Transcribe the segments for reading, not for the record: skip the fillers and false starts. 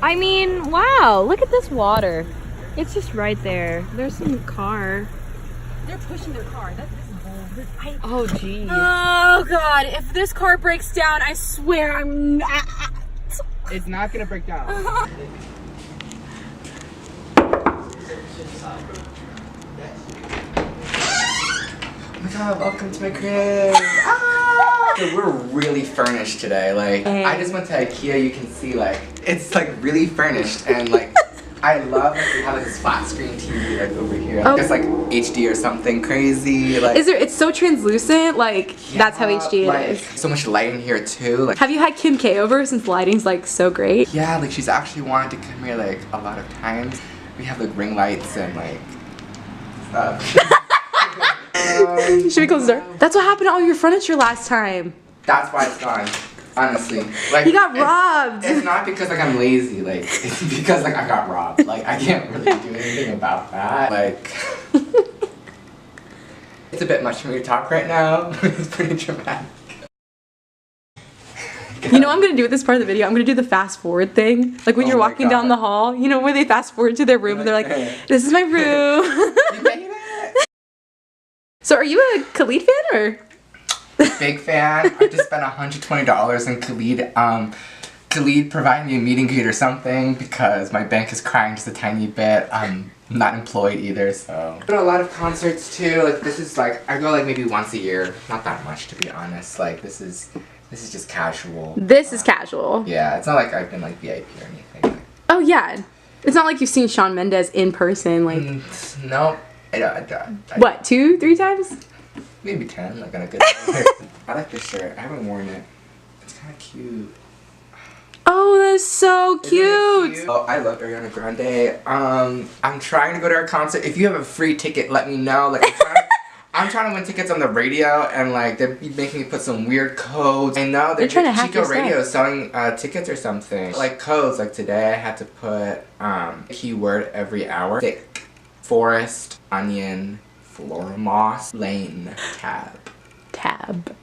I mean, wow, look at this water. It's just right there. There's some car. They're pushing their car. That's bold. Oh, geez. Oh, God. If this car breaks down, I swear I'm... It's not gonna break down. Oh my god, welcome to my crib. So we're really furnished today. Like, I just went to IKEA, you can see like, it's like really furnished and like, I love that we have like this flat screen TV like over here. Like, it's like HD or something crazy. Like, Is there? It's so translucent. Like that's how HD like, it is. So much light in here too. Like, Have you had Kim K over since lighting's like so great? yeah, like she's actually wanted to come here like a lot of times. We have like ring lights and like stuff. Should we close the door? That's what happened to all your furniture last time. That's why it's gone. Honestly, like You got robbed. It's not because like I'm lazy. Like it's because like I got robbed. Like I can't really do anything about that. Like it's a bit much for me to talk right now. It's pretty dramatic. You know what I'm gonna do with this part of the video? I'm gonna do the fast forward thing. Like when Oh you're my walking down God. the hall, you know, where they fast forward to their room and they're like, this is my room. You made it. So are you a Khalid fan or? Big fan. I just spent $120 in Khalid. Khalid provided me a meeting greet or something because my bank is crying just a tiny bit. I'm not employed either, so. I've been to a lot of concerts too. Like this is like I go like maybe once a year. Not that much to be honest. Like this is just casual. This is casual. Yeah, it's not like I've been like VIP or anything. Like, Oh yeah. It's not like you've seen Shawn Mendes in person, like no, I what, 2-3 times? maybe 10, like on a good day. I like this shirt. I haven't worn it. It's kind of cute. Oh, that's so Isn't it cute. Oh, I love Ariana Grande. I'm trying to go to her concert. If you have a free ticket, let me know. Like, I'm trying to win tickets on the radio, and like they're making me put some weird codes. I know They're trying to hack Chico your Radio stuff. is selling tickets or something. Like codes. Like today, I had to put keyword every hour: thick, forest, onion, flora moss, lane, tab.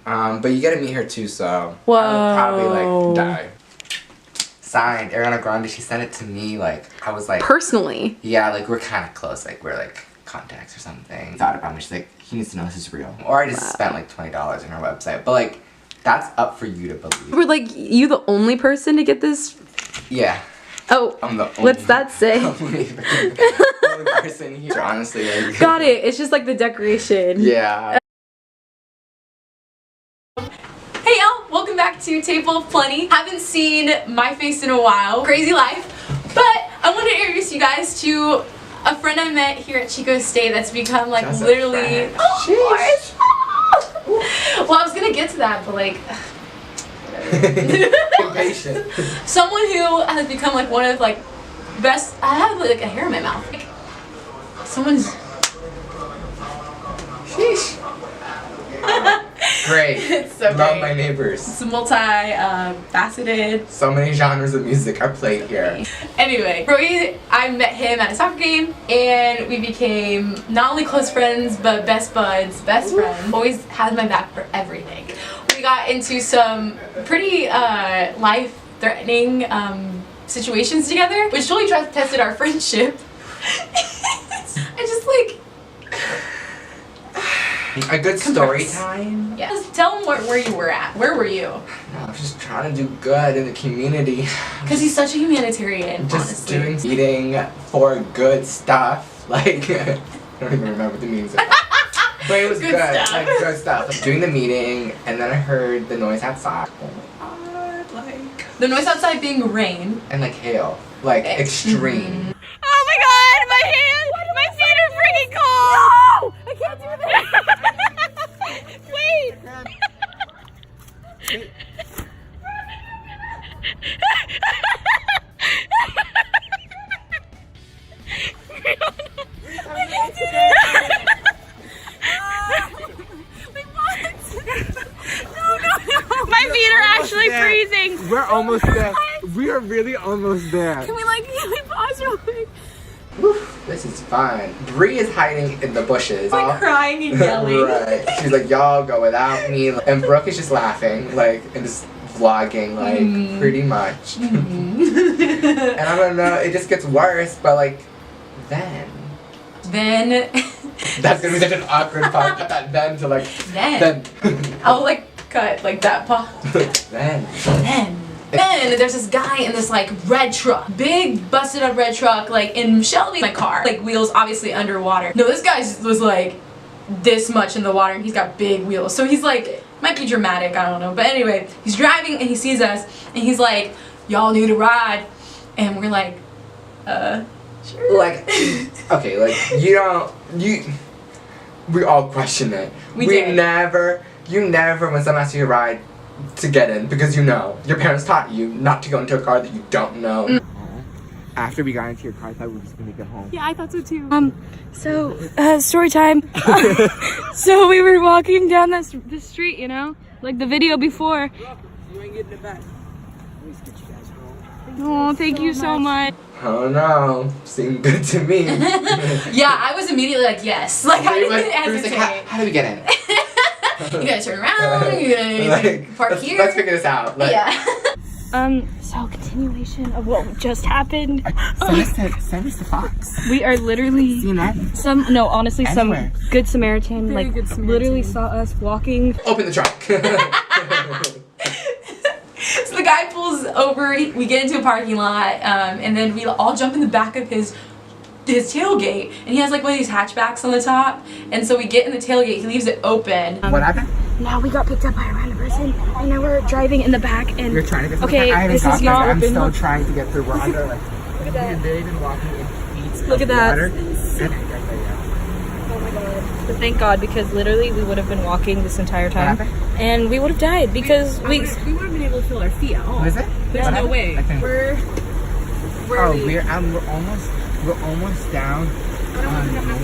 But you gotta meet her too, so Whoa. I'll probably like die. Signed, Ariana Grande. She sent it to me. Like I was like, Personally. yeah, like we're kind of close. Like we're like contacts or something. Thought about me. She's like, he needs to know this is real. Or I just spent like $20 on her website. But like, that's up for you to believe. Were like you the only person to get this? Yeah. Oh, I'm the only, what's that say? only person here. Honestly, like, Got it. It's just like the decoration. yeah. Hey y'all, welcome back to Table of Plenty. Haven't seen my face in a while. Crazy life. But I want to introduce you guys to a friend I met here at Chico State that's become like Just a literally. friend. Oh, of course. Well, I was gonna get to that, but like. Impatient. Someone who has become like one of like best. I have like a hair in my mouth. Like, someone's. Sheesh. Great. It's so Love great. my neighbors. It's multi-faceted. So many genres of music are played here. Anyway, Royee, I met him at a soccer game, and we became not only close friends, but best buds, best friends. Always had my back for everything. We got into some pretty life-threatening situations together, which totally tested our friendship. I just like... A good story time. Yeah. Just tell him where you were at. Where were you? I was just trying to do good in the community. Because he's such a humanitarian, Just honestly. doing eating for good stuff. Like, I don't even remember the meetings. But it was Good good. stuff. Like, good stuff. Like, doing the meeting, and then I heard the noise outside. Oh my god, like. The noise outside being rain. And like hail. Like, extreme. Oh my god, my hand! My feet are freaking cold! No! I can't do this! Wait! I can't do this! Wait, what? No. My feet are actually freezing. We're almost there. We are really almost there. Can we pause real quick? This is fine. Bree is hiding in the bushes. Like crying and yelling. Right. She's like, y'all go without me. And Brooke is just laughing, like, and just vlogging, like, pretty much. And I don't know, it just gets worse, but like, then. That's gonna be such an awkward part, put that then to like, then. I'll like cut like that part. Then there's this guy in this like red truck, big busted up red truck, like in Shelby, my car, like wheels obviously underwater. No, this guy was like this much in the water and he's got big wheels. So he's like, might be dramatic, I don't know. But anyway, he's driving and he sees us and he's like, y'all need a ride. And we're like, sure. like, okay, like we all question it. We did. You never, when someone asks you to ride, to get in, because you know, your parents taught you not to go into a car that you don't know. After we got into your car, I thought we were just gonna get home. Yeah, I thought so too. Story time. So we were walking down this street, you know, like the video before. You ain't getting it back. Let me get you guys home. Oh, thank you so much. Oh no, seemed good to me. Yeah, I was immediately like, yes. Like, I didn't hesitate. Like, how do we get in? You gotta turn around, you gotta like, park here. Let's figure this out. Like, yeah. So continuation of what just happened. Send us to Fox. We are literally CNN. honestly, Anywhere. some good Samaritan, Very like good Samaritan. literally saw us walking. Open the trunk. So the guy pulls over, we get into a parking lot, and then we all jump in the back of his tailgate, and he has like one of these hatchbacks on the top, and so we get in the tailgate, he leaves it open. What happened? Now we got picked up by a random person, and now we're driving in the back, and You're trying to get through. okay, I haven't this got is there. not I'm open. still trying to get through. We're under like. Look at that. They've been walking in feet Look of at that. water. Oh my god. But thank God, because literally we would have been walking this entire time, What happened? and we would have died because we would have been able to feel our feet at all. Who is it? There's What no happened? way. I think- We're almost down.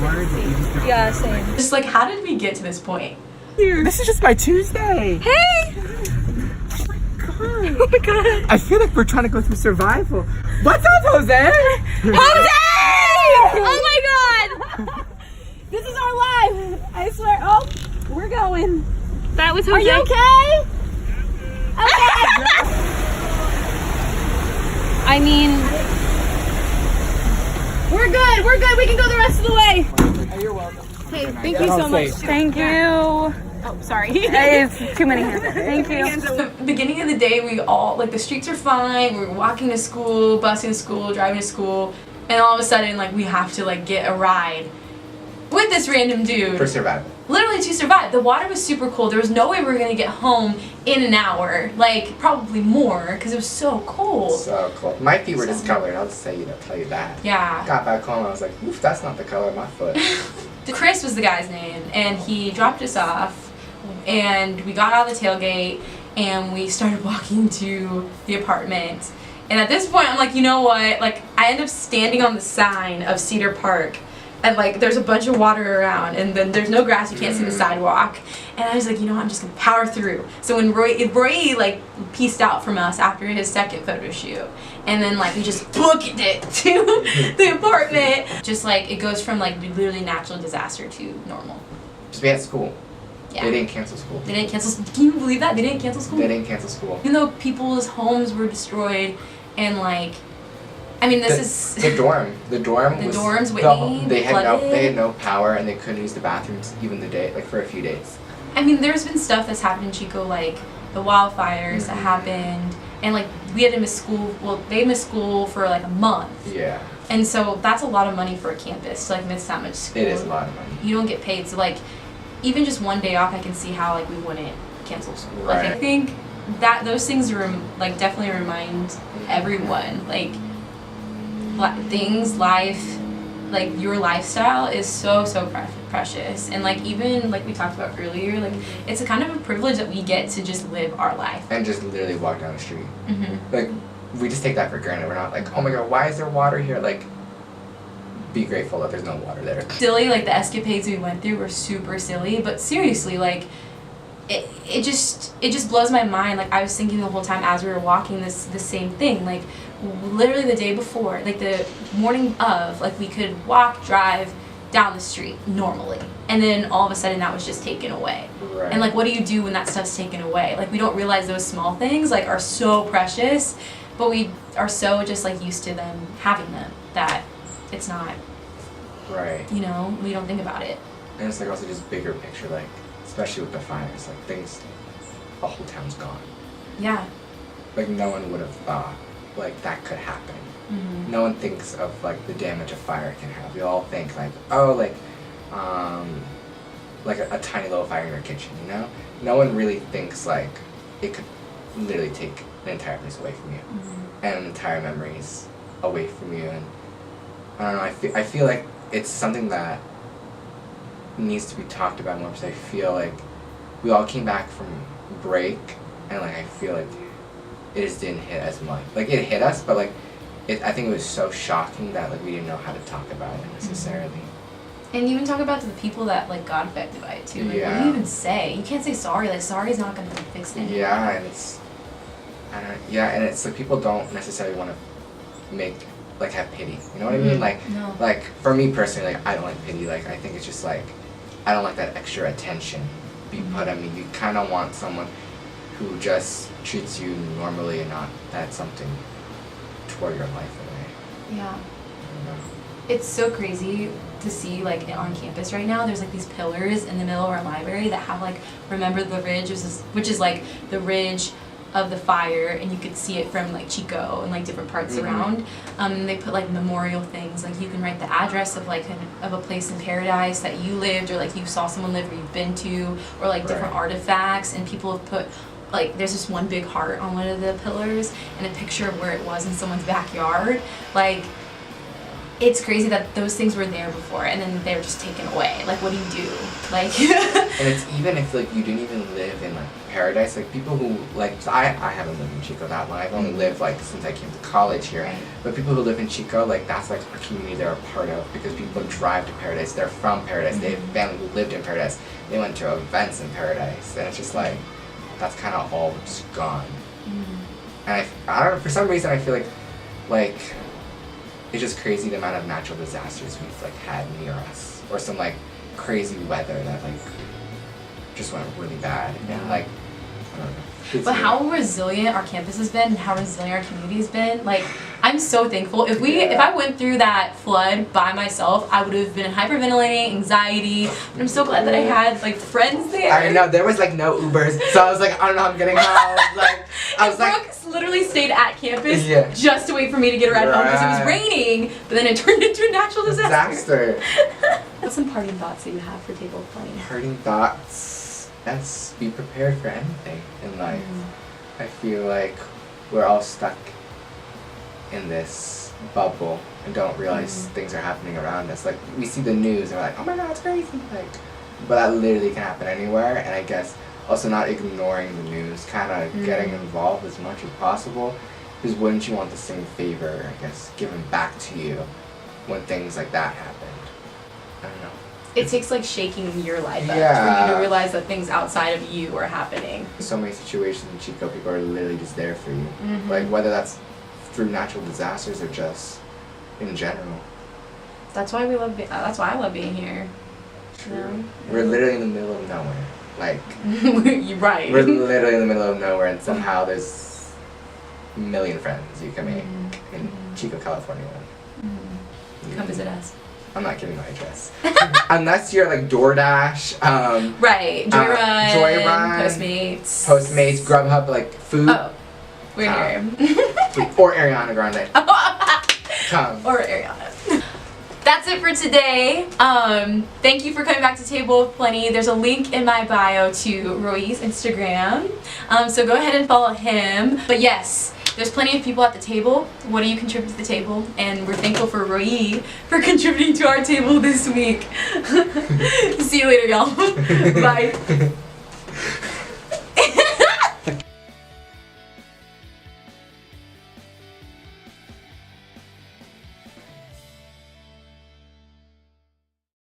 Water, but we just don't yeah, know. same. Just like, how did we get to this point? This is just my Tuesday. Hey! Oh my god. I feel like we're trying to go through survival. What's up, Jose? Jose! Oh my god! This is our life! I swear. Oh, we're going. That was Jose. Are you okay? Okay. I mean, we're good. We're good. We can go the rest of the way. You're welcome. Hey, thank you so much. Thank you. Oh, sorry. It's too many here. Thank you. The beginning of the day, we all, like, the streets are fine, we're walking to school, busing to school, driving to school, and all of a sudden, like, we have to, like, get a ride with this random dude. For survival. Literally to survive. The water was super cold. There was no way we were gonna get home in an hour. Like, probably more, because it was so cold. So cool. My feet were discolored. I'll just tell you that. Yeah. Got back home. I was like, oof, that's not the color of my foot. Chris was the guy's name, and he dropped us off, and we got out of the tailgate, and we started walking to the apartment. And at this point, I'm like, you know what? Like, I end up standing on the sign of Cedar Park, and like, there's a bunch of water around, and then there's no grass, you can't see the sidewalk. And I was like, you know what? I'm just gonna power through. So when Royee like pieced out from us after his second photo shoot, and then like we just booked it to the apartment. Just like, it goes from like literally natural disaster to normal. Just be at school. Yeah. They didn't cancel school. They didn't cancel. Can you believe that? They didn't cancel school? They didn't cancel school. Even though people's homes were destroyed, and like, I mean, this is The dorm was dorms, Whitney, they had flooded. no power, and they couldn't use the bathrooms even for a few days. I mean, there's been stuff that's happened in Chico, like the wildfires that happened, and like we had to miss school. Well, they missed school for like a month, Yeah. and so that's a lot of money for a campus to like miss that much school. It is a lot of money. You don't get paid, so like even just one day off, I can see how like we wouldn't cancel school. Like, I Right. think that those things like definitely remind everyone like life, like your lifestyle is so precious, and like even like we talked about earlier, like it's a kind of a privilege that we get to just live our life. And just literally walk down the street. Mm-hmm. Like, we just take that for granted. We're not like, oh my god, why is there water here? Like, be grateful that there's no water there. Silly, like the escapades we went through were super silly, but seriously, like it just blows my mind. Like, I was thinking the whole time as we were walking the same thing. Like, literally the day before, like the morning of, like we could walk, drive down the street normally, and then all of a sudden that was just taken away. Right. And like, what do you do when that stuff's taken away? Like, we don't realize those small things like are so precious, but we are so just like used to them having them that it's not, Right. you know, we don't think about it. And it's like also just bigger picture, like especially with the fires, like things, the whole town's gone. Yeah. Like no one would have thought like that could happen. Mm-hmm. No one thinks of like the damage a fire can have. We all think like, oh, like a tiny little fire in your kitchen, you know? No one really thinks like it could literally take an entire place away from you, and entire memories away from you. And I don't know. I feel like it's something that needs to be talked about more, because I feel like we all came back from break, and like I feel like it just didn't hit as much. Like it hit us, but like I think it was so shocking that like we didn't know how to talk about it necessarily. And even talk about to the people that like got affected by it too. Like, what do you even say? You can't say sorry. Like sorry is not gonna fix anything. Yeah, and it's and it's like people don't necessarily want to have pity. You know what I mean? Like No. like for me personally, like I don't like pity. Like I think it's just like I don't like that extra attention be put on me. You kind of want someone who just treats you normally and not that something tore your life away. Yeah. I don't know. It's so crazy to see like on campus right now. There's like these pillars in the middle of our library that have like remember the ridge, which is like the ridge of the fire, and you could see it from like Chico and like different parts around. They put like memorial things, like you can write the address of like of a place in paradise that you lived, or like you saw someone live or you've been to, or like different artifacts. And people have put like there's this one big heart on one of the pillars and a picture of where it was in someone's backyard. Like it's crazy that those things were there before and then they were just taken away. Like what do you do? Like and it's even if like you didn't even live in like paradise, like people who like I haven't lived in Chico that long. I've only lived like since I came to college here. Right. But people who live in Chico, like that's like a community they're a part of, because people drive to paradise, they're from paradise, they have family who lived in paradise, they went to events in paradise, and it's just like that's kind of all just gone. And I don't know, for some reason I feel like it's just crazy the amount of natural disasters we've like had near us, or some like crazy weather that like just went really bad, and like I don't know. But how resilient our campus has been and how resilient our community has been, like I'm so thankful. If I went through that flood by myself, I would have been hyperventilating, anxiety, but I'm so glad that I had like friends there. I know, there was like no Ubers, so I was like, I don't know how I'm getting home. Like I was like, Brooks literally stayed at campus just to wait for me to get a ride home because it was raining, but then it turned into a natural disaster. What's some parting thoughts that you have for Table of Plenty? Parting thoughts. Yes, be prepared for anything in life. I feel like we're all stuck in this bubble and don't realize things are happening around us. Like we see the news and we're like, oh my god, it's crazy. Like, but that literally can happen anywhere. And I guess also not ignoring the news, kind of getting involved as much as possible. Because wouldn't you want the same favor, I guess, given back to you when things like that happened? I don't know. It takes like shaking your life up Yeah. for you to realize that things outside of you are happening. So many situations in Chico, people are literally just there for you. Like whether that's through natural disasters or just in general. That's why we love. That's why I love being here. True. You know? We're literally in the middle of nowhere. Like You're right. we're literally in the middle of nowhere, and somehow there's a million friends you can make in Chico, California. Come visit us. I'm not giving my address. Unless you're like DoorDash, Right. Joyrun, Postmates, Grubhub, like food. Oh, we're here. Or Ariana Grande. Come. Or Ariana. That's it for today. Thank you for coming back to Table of Plenty. There's a link in my bio to Royee's Instagram. So go ahead and follow him. But yes, there's plenty of people at the table. What do you contribute to the table? And we're thankful for Royee for contributing to our table this week. See you later, y'all. Bye.